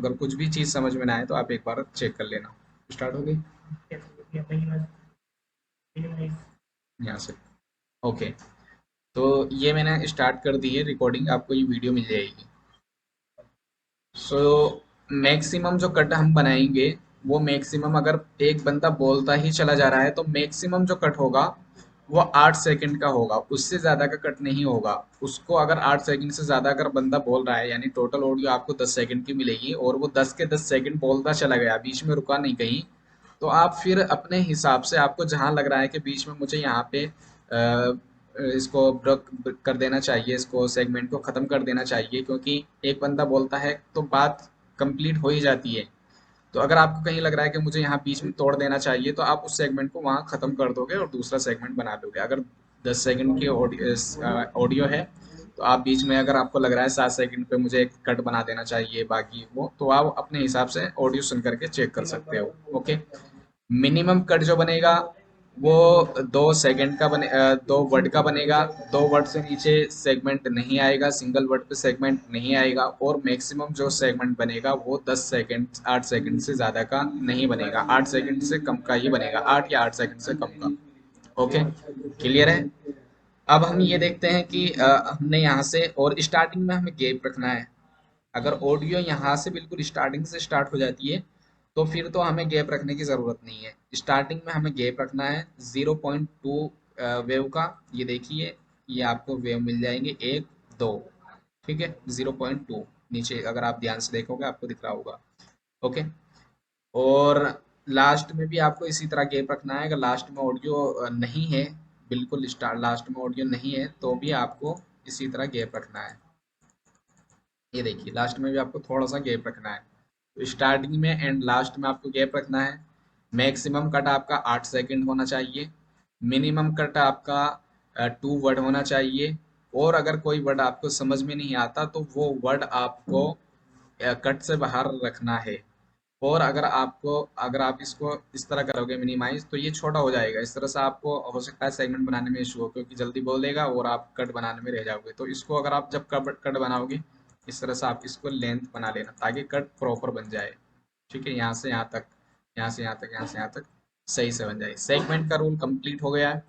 अगर कुछ भी चीज़ समझ में ना आए तो आप एक बार चेक कर लेना। स्टार्ट हो गई यहाँ से। ओके, तो ये मैंने स्टार्ट कर दी है रिकॉर्डिंग, आपको ये वीडियो मिल जाएगी। सो मैक्सिमम जो कट हम बनाएंगे वो मैक्सिमम, अगर एक बंदा बोलता ही चला जा रहा है तो मैक्सिमम जो कट होगा वो 8 सेकंड का होगा, उससे ज़्यादा का कट नहीं होगा। उसको अगर 8 सेकंड से ज़्यादा अगर बंदा बोल रहा है, यानी टोटल ऑडियो आपको 10 सेकंड की मिलेगी और वो 10 के 10 सेकंड बोलता चला गया, बीच में रुका नहीं कहीं, तो आप फिर अपने हिसाब से आपको जहां लग रहा है कि बीच में मुझे यहाँ पे इसको ब्रेक कर देना चाहिए, इसको सेगमेंट को ख़त्म कर देना चाहिए, क्योंकि एक बंदा बोलता है तो बात कंप्लीट हो ही जाती है। तो अगर आपको कहीं लग रहा है कि मुझे यहाँ बीच में तोड़ देना चाहिए तो आप उस सेगमेंट को वहाँ ख़त्म कर दोगे और दूसरा सेगमेंट बना दोगे। अगर 10 सेकंड की ऑडियो है तो आप बीच में, अगर आपको लग रहा है 7 सेकंड पे मुझे एक कट बना देना चाहिए बाकी वो, तो आप अपने हिसाब से ऑडियो सुन करके चेक कर सकते हो। ओके, मिनिमम कट जो बनेगा वो 2 सेकंड का 2 वर्ड का बनेगा। 2 वर्ड से नीचे सेगमेंट नहीं आएगा, सिंगल वर्ड पे सेगमेंट नहीं आएगा, और मैक्सिमम जो सेगमेंट बनेगा वो 10 सेकंड, 8 सेकंड से ज़्यादा का नहीं बनेगा, 8 सेकंड से कम का ही बनेगा, 8 या 8 सेकंड से कम का। ओके, क्लियर है। अब हम ये देखते हैं कि हमने यहाँ से, और स्टार्टिंग में हमें गैप रखना है। अगर ऑडियो यहाँ से बिल्कुल स्टार्टिंग से स्टार्ट हो जाती है तो फिर तो हमें गैप रखने की ज़रूरत नहीं है। स्टार्टिंग में हमें गैप रखना है 0.2 वेव का। ये देखिए, ये आपको वेव मिल जाएंगे, एक, दो, ठीक है, 0.2 नीचे अगर आप ध्यान से देखोगे आपको दिख रहा होगा। ओके, और लास्ट में भी आपको इसी तरह गैप रखना है। अगर लास्ट में ऑडियो नहीं है, बिल्कुल स्टार्ट लास्ट में ऑडियो नहीं है, तो भी आपको इसी तरह गैप रखना है। ये देखिए, लास्ट में भी आपको थोड़ा सा गैप रखना है। तो स्टार्टिंग में एंड लास्ट में आपको गैप रखना है। मैक्सिमम कट आपका 8 सेकंड होना चाहिए। मिनिमम कट आपका 2 वर्ड होना चाहिए। और अगर कोई वर्ड आपको समझ में नहीं आता तो वो वर्ड आपको कट से बाहर रखना है। और अगर आप इसको इस तरह करोगे मिनिमाइज, तो ये छोटा हो जाएगा। इस तरह से आपको हो सकता है सेगमेंट बनाने में इशू हो, क्योंकि जल्दी बोलेगा और आप कट बनाने में रह जाओगे। तो इसको अगर आप जब कट बनाओगे, इस तरह से आप इसको लेंथ बना लेना ताकि कट प्रॉपर बन जाए। ठीक है, यहाँ से यहाँ तक, यहाँ से यहाँ तक, यहाँ से यहाँ तक सही से बन जाए। सेगमेंट का रूल कंप्लीट हो गया है।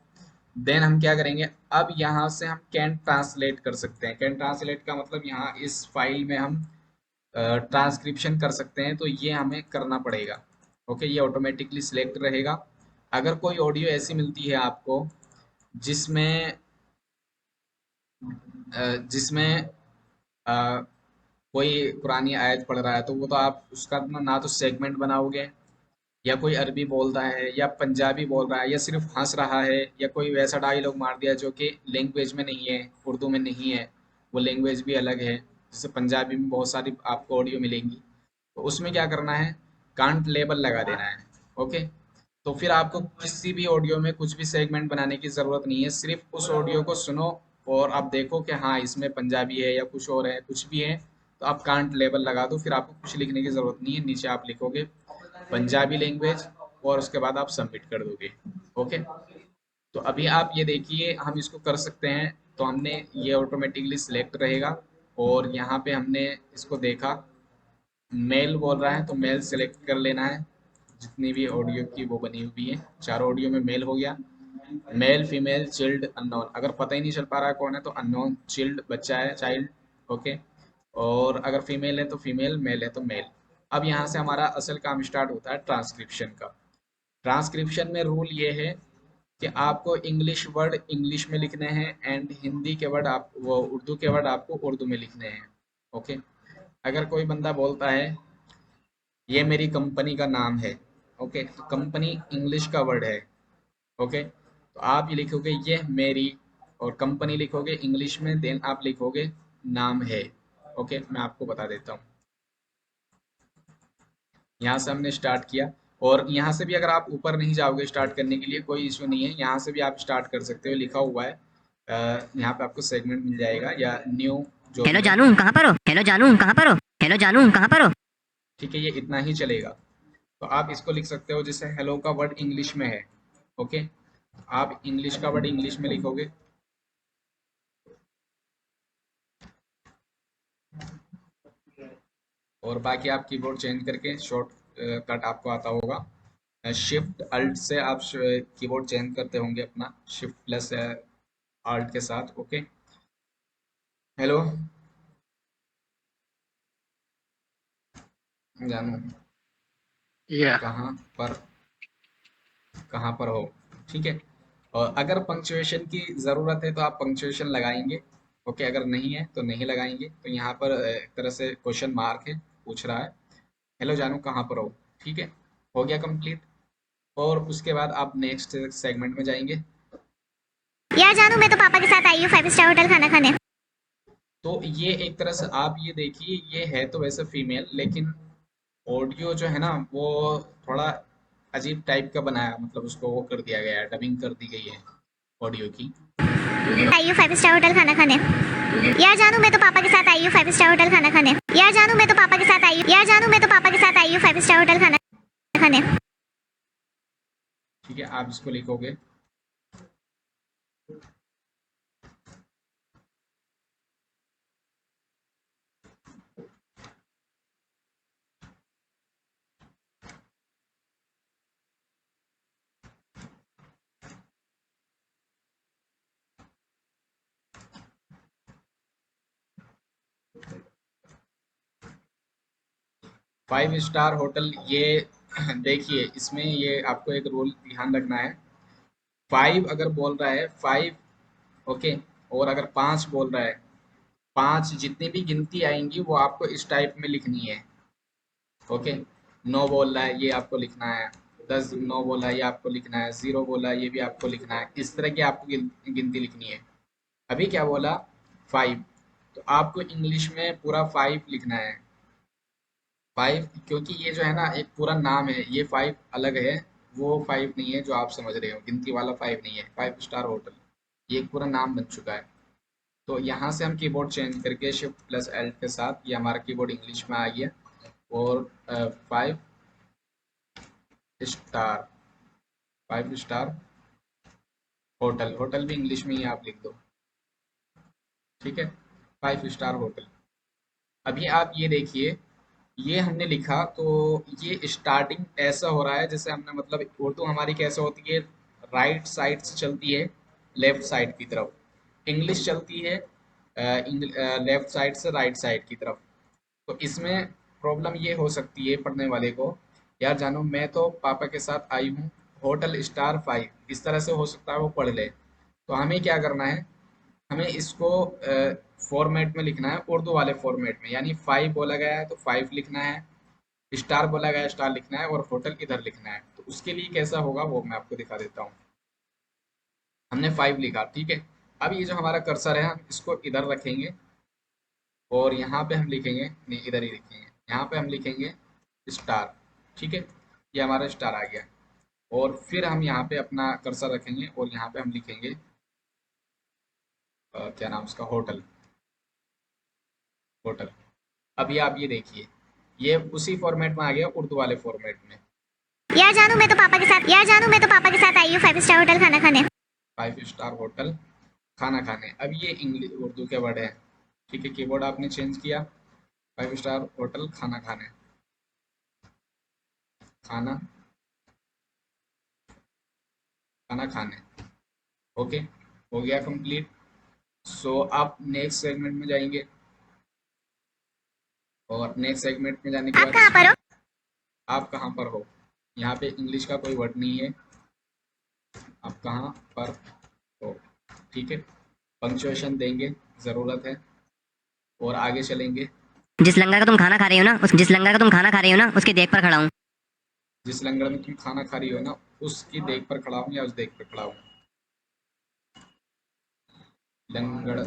देन हम क्या करेंगे, अब यहाँ से हम कैन ट्रांसलेट कर सकते हैं। कैन ट्रांसलेट का मतलब यहाँ इस फाइल में हम ट्रांसक्रिप्शन कर सकते हैं, तो ये हमें करना पड़ेगा। ओके, ये ऑटोमेटिकली सिलेक्ट रहेगा। अगर कोई ऑडियो ऐसी मिलती है आपको जिसमें जिसमें अ, कोई पुरानी आयत पढ़ रहा है, तो वो तो आप उसका ना तो सेगमेंट बनाओगे, या कोई अरबी बोल रहा है या पंजाबी बोल रहा है या सिर्फ हंस रहा है, या कोई वैसा डायलॉग मार दिया जो कि लैंग्वेज में नहीं है, उर्दू में नहीं है, वो लैंग्वेज भी अलग है। जैसे पंजाबी में बहुत सारी आपको ऑडियो मिलेंगी, तो उसमें क्या करना है, कांट लेबल लगा देना है। ओके, तो फिर आपको किसी भी ऑडियो में कुछ भी सेगमेंट बनाने की ज़रूरत नहीं है, सिर्फ उस ऑडियो को सुनो और आप देखो कि हाँ इसमें पंजाबी है या कुछ और है, कुछ भी है, तो आप कांट लेबल लगा दो। फिर आपको कुछ लिखने की ज़रूरत नहीं है, नीचे आप लिखोगे पंजाबी लैंग्वेज और उसके बाद आप सबमिट कर दोगे। ओके, तो अभी आप ये देखिए हम इसको कर सकते हैं। तो हमने ये ऑटोमेटिकली सिलेक्ट रहेगा, और यहाँ पे हमने इसको देखा, मेल बोल रहा है तो मेल सेलेक्ट कर लेना है। जितनी भी ऑडियो की वो बनी हुई है, चारों ऑडियो में मेल हो गया। मेल, फीमेल, चिल्ड, अननोन, अगर पता ही नहीं चल पा रहा है कौन है तो अननोन, चिल्ड बच्चा है, चाइल्ड। ओके, और अगर फीमेल है तो फीमेल, मेल है तो मेल। अब यहाँ से हमारा असल काम स्टार्ट होता है ट्रांसक्रिप्शन का। ट्रांसक्रिप्शन में रूल ये है कि आपको इंग्लिश वर्ड इंग्लिश में लिखने हैं एंड हिंदी के वर्ड आप वो उर्दू के वर्ड आपको उर्दू में लिखने हैं। ओके, अगर कोई बंदा बोलता है ये मेरी कंपनी का नाम है, ओके, तो कंपनी इंग्लिश का वर्ड है। ओके, तो आप ये लिखोगे ये मेरी, और कंपनी लिखोगे इंग्लिश में, देन आप लिखोगे नाम है। ओके, मैं आपको बता देता हूँ। यहाँ से हमने स्टार्ट किया, और यहाँ से भी अगर आप ऊपर नहीं जाओगे स्टार्ट करने के लिए कोई इशू नहीं है, यहाँ से भी आप स्टार्ट कर सकते हो, लिखा हुआ है यहाँ पे आपको सेगमेंट मिल जाएगा या न्यू जो हेलो भी है। जानू कहाँ पर हो? हेलो जानू कहाँ पर हो? हेलो जानू कहाँ पर हो? ठीक है, ये इतना ही चलेगा। तो आप इसको लिख सकते हो, जैसे हेलो का वर्ड इंग्लिश में है। ओके, आप इंग्लिश का वर्ड इंग्लिश में लिखोगे, और बाकी आप कीबोर्ड चेंज करके शॉर्ट कट आपको आता होगा। शिफ्ट अल्ट से आप कीबोर्ड चेंज करते होंगे अपना, शिफ्ट प्लस अल्ट के साथ। ओके। हेलो जानू, Yeah. कहाँ पर कहाँ पर हो? ठीक है। और अगर पंक्चुएशन की ज़रूरत है तो आप पंक्चुएशन लगाएंगे। ओके, अगर नहीं है तो नहीं लगाएंगे। तो यहाँ पर एक तरह से क्वेश्चन मार्क है, पूछ रहा है हेलो जानू कहाँ पर हो। ठीक है, हो गया कंप्लीट। और उसके बाद आप नेक्स्ट सेगमेंट में जाएंगे। यार जानू, मैं तो पापा के साथ आई हूँ 5 स्टार होटल खाना खाने। तो ये एक तरह से आप ये देखिए, ये है तो वैसे फीमेल, लेकिन ऑडियो जो है ना वो थोड़ा अजीब टाइप का बनाया, मतलब उसको वो कर दिया गया है, डबिंग कर दी गई है ऑडियो की। आई हूँ 5 स्टार होटल खाना खाने। यार जानू, मैं तो पापा के साथ आई हूँ 5 स्टार होटल खाना खाने। यार जानू, मैं तो पापा के साथ आई हूँ। यार जानू, मैं तो पापा के साथ आई हूँ 5 स्टार होटल खाना खाने। ठीक है, आप इसको लिखोगे। 5 स्टार होटल, ये देखिए इसमें ये आपको एक रूल ध्यान रखना है। 5 अगर बोल रहा है 5, ओके, और अगर 5 बोल रहा है 5, जितनी भी गिनती आएंगी वो आपको इस टाइप में लिखनी है। ओके, 9 बोल रहा है ये आपको लिखना है, 10 9 बोला है ये आपको लिखना है, 0 बोला है ये भी आपको लिखना है। इस तरह की आपको गिनती लिखनी है। अभी क्या बोला? 5, तो आपको इंग्लिश में पूरा 5 लिखना है। 5, क्योंकि ये जो है ना एक पूरा नाम है, ये 5 अलग है, वो 5 नहीं है जो आप समझ रहे हो, गिनती वाला 5 नहीं है। 5 स्टार होटल ये एक पूरा नाम बन चुका है। तो यहाँ से हम कीबोर्ड चेंज करके शिफ्ट प्लस एल के साथ ये हमारा कीबोर्ड इंग्लिश में आ गया। और 5 स्टार, 5 स्टार होटल, होटल भी इंग्लिश में ही आप लिख दो। ठीक है, 5 स्टार होटल। अभी आप ये देखिए, ये हमने लिखा तो ये स्टार्टिंग ऐसा हो रहा है जैसे हमने, मतलब उर्दू हमारी कैसे होती है, राइट साइड से चलती है लेफ्ट साइड की तरफ। इंग्लिश चलती है लेफ्ट साइड से राइट साइड की तरफ। तो इसमें प्रॉब्लम ये हो सकती है पढ़ने वाले को, यार जानू मैं तो पापा के साथ आई हूँ होटल स्टार 5, इस तरह से हो सकता है वो पढ़ ले। तो हमें क्या करना है, हमें इसको फॉर्मेट में लिखना है, उर्दू वाले फॉर्मेट में। यानी 5 बोला गया है तो 5 लिखना है, स्टार बोला गया है स्टार लिखना है, और होटल इधर लिखना है। तो उसके लिए कैसा होगा वो मैं आपको दिखा देता हूँ। हमने 5 लिखा, ठीक है। अब ये जो हमारा कर्सर है हम इसको इधर रखेंगे, और यहाँ पे हम लिखेंगे, नहीं इधर ही लिखेंगे, यहाँ पे हम लिखेंगे स्टार। ठीक है, ये हमारा स्टार आ गया। और फिर हम यहाँ पे अपना कर्सर रखेंगे और यहाँ पे हम लिखेंगे क्या नाम उसका, होटल, होटल। अभी आप ये देखिए, ये उसी फॉर्मेट में आ गया, उर्दू वाले फॉर्मेट में। यार जानू, मैं तो पापा के साथ यार जानू, मैं तो पापा के साथ आई हूँ 5 स्टार होटल खाना खाने। 5 स्टार होटल खाना खाने। अब ये इंग्लिश उर्दू के वर्ड है, ठीक है, कीबोर्ड आपने चेंज किया। 5 स्टार होटल खाना खाने, खाना खाना खाने। ओके, हो गया कंप्लीट। सो आप नेक्स्ट सेगमेंट में जाएंगे, और नेक्स्ट सेगमेंट में जाने के आप बाद कहाँ पर इसमें हो? आप कहाँ पर हो, यहाँ पे इंग्लिश का कोई वर्ड नहीं है, आप कहाँ पर हो। ठीक है, पंक्चुएशन देंगे, ज़रूरत है। और आगे चलेंगे। जिस लंगर का तुम खाना खा रही हो ना जिस लंगर का तुम खाना खा रही हो ना उसके देख पर खड़ा हूँ। जिस लंगर में तुम खाना खा रही हो ना उसकी देख पर खड़ा हूँ, या उस देख पर खड़ा हूँ। लंगड़,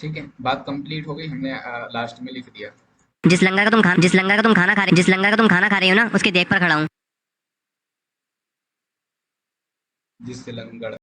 ठीक है, बात कंप्लीट हो गई, हमने लास्ट में लिख दिया। जिस लंगर का तुम खाना खा रही हो ना उसके देख पर खड़ा हूँ। जिससे लगन